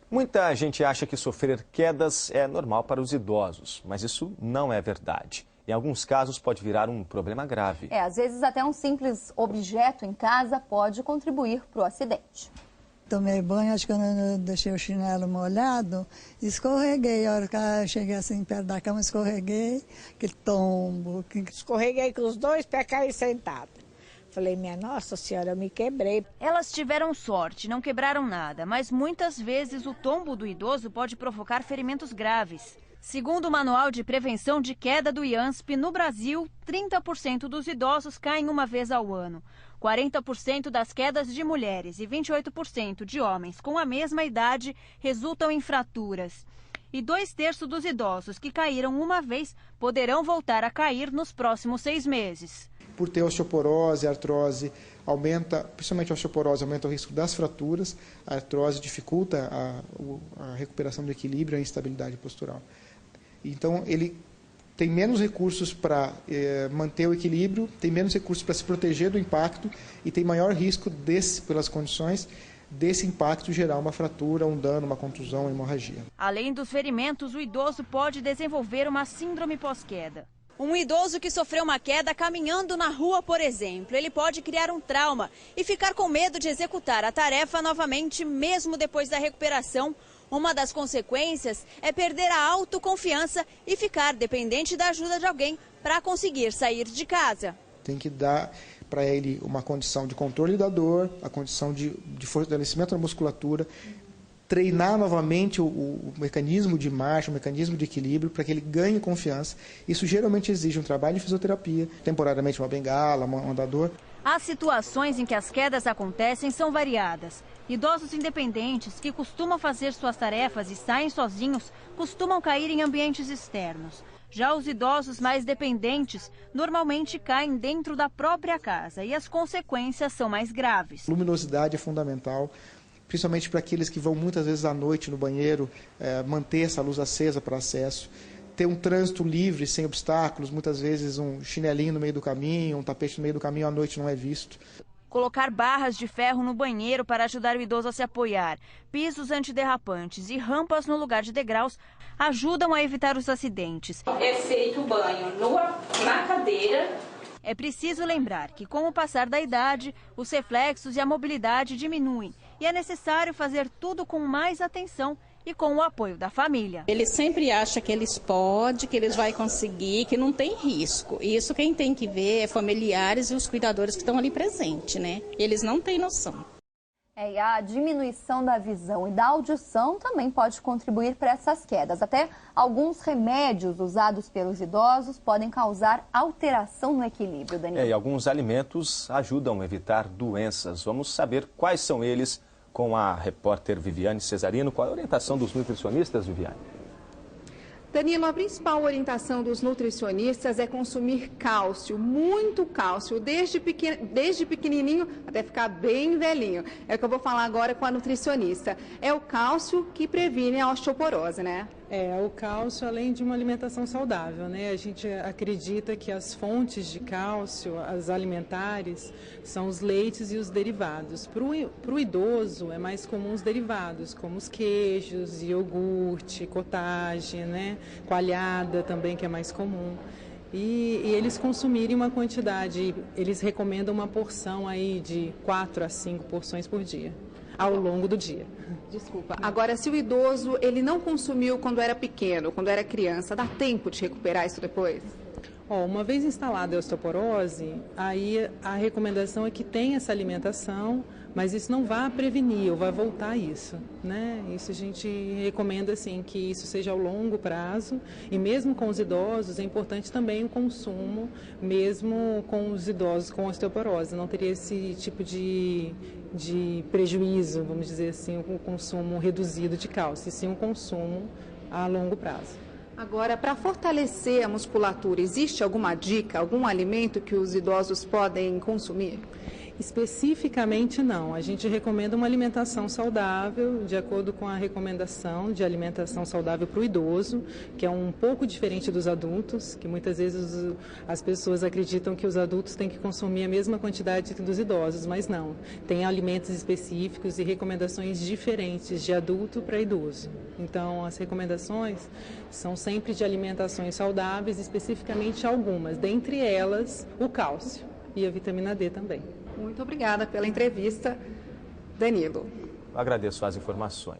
Muita gente acha que sofrer quedas é normal para os idosos, mas isso não é verdade. Em alguns casos pode virar um problema grave. Às vezes até um simples objeto em casa pode contribuir para o acidente. Tomei banho, acho que quando eu deixei o chinelo molhado, escorreguei. A hora que eu cheguei assim perto da cama, escorreguei, aquele tombo. Escorreguei com os dois pés, caí sentada. Falei, minha Nossa Senhora, eu me quebrei. Elas tiveram sorte, não quebraram nada, mas muitas vezes o tombo do idoso pode provocar ferimentos graves. Segundo o Manual de Prevenção de Queda do IANSP, no Brasil, 30% dos idosos caem uma vez ao ano. 40% das quedas de mulheres e 28% de homens com a mesma idade resultam em fraturas. E 2/3 dos idosos que caíram uma vez poderão voltar a cair nos próximos 6 meses. Por ter osteoporose, artrose, principalmente a osteoporose, aumenta o risco das fraturas, a artrose dificulta a recuperação do equilíbrio e a instabilidade postural. Então, ele tem menos recursos para manter o equilíbrio, tem menos recursos para se proteger do impacto e tem maior risco, pelas condições, desse impacto gerar uma fratura, um dano, uma contusão, uma hemorragia. Além dos ferimentos, o idoso pode desenvolver uma síndrome pós-queda. Um idoso que sofreu uma queda caminhando na rua, por exemplo, ele pode criar um trauma e ficar com medo de executar a tarefa novamente, mesmo depois da recuperação. Uma das consequências é perder a autoconfiança e ficar dependente da ajuda de alguém para conseguir sair de casa. Tem que dar para ele uma condição de controle da dor, a condição de fortalecimento da musculatura, treinar novamente o mecanismo de marcha, o mecanismo de equilíbrio, para que ele ganhe confiança. Isso geralmente exige um trabalho de fisioterapia, temporariamente uma bengala, um andador. As situações em que as quedas acontecem são variadas. Idosos independentes que costumam fazer suas tarefas e saem sozinhos costumam cair em ambientes externos. Já os idosos mais dependentes normalmente caem dentro da própria casa e as consequências são mais graves. Luminosidade é fundamental, principalmente para aqueles que vão muitas vezes à noite no banheiro, manter essa luz acesa para acesso. Ter um trânsito livre, sem obstáculos, muitas vezes um chinelinho no meio do caminho, um tapete no meio do caminho à noite não é visto. Colocar barras de ferro no banheiro para ajudar o idoso a se apoiar, pisos antiderrapantes e rampas no lugar de degraus ajudam a evitar os acidentes. É feito o banho na cadeira. É preciso lembrar que, com o passar da idade, os reflexos e a mobilidade diminuem e é necessário fazer tudo com mais atenção e com o apoio da família. Ele sempre acha que eles podem, que eles vão conseguir, que não tem risco. Isso quem tem que ver é familiares e os cuidadores que estão ali presentes, né? Eles não têm noção. E a diminuição da visão e da audição também pode contribuir para essas quedas. Até alguns remédios usados pelos idosos podem causar alteração no equilíbrio, Daniel. E alguns alimentos ajudam a evitar doenças. Vamos saber quais são eles com a repórter Viviane Cesarino. Qual é a orientação dos nutricionistas, Viviane? Danilo, a principal orientação dos nutricionistas é consumir cálcio, muito cálcio, desde pequenininho até ficar bem velhinho. É o que eu vou falar agora com a nutricionista. É o cálcio que previne a osteoporose, né? O cálcio, além de uma alimentação saudável, né? A gente acredita que as fontes de cálcio, as alimentares, são os leites e os derivados. Para o idoso, é mais comum os derivados, como os queijos, iogurte, cottage, né? Coalhada também, que é mais comum. E eles consumirem uma quantidade, eles recomendam uma porção aí de 4 a 5 porções por dia, ao longo do dia. Desculpa. Agora, se o idoso ele não consumiu quando era pequeno, quando era criança, dá tempo de recuperar isso depois? Uma vez instalada a osteoporose, aí a recomendação é que tenha essa alimentação, mas isso não vai prevenir ou vai voltar isso, né? Isso a gente recomenda, assim, que isso seja ao longo prazo e mesmo com os idosos é importante também o consumo, mesmo com os idosos com osteoporose, não teria esse tipo de prejuízo, vamos dizer assim, o consumo reduzido de cálcio, e sim o consumo a longo prazo. Agora, para fortalecer a musculatura, existe alguma dica, algum alimento que os idosos podem consumir? Especificamente não, a gente recomenda uma alimentação saudável, de acordo com a recomendação de alimentação saudável para o idoso, que é um pouco diferente dos adultos, que muitas vezes as pessoas acreditam que os adultos têm que consumir a mesma quantidade dos idosos, mas não. Tem alimentos específicos e recomendações diferentes de adulto para idoso. Então, as recomendações são sempre de alimentações saudáveis, especificamente algumas, dentre elas o cálcio e a vitamina D também. Muito obrigada pela entrevista, Danilo. Eu agradeço as informações.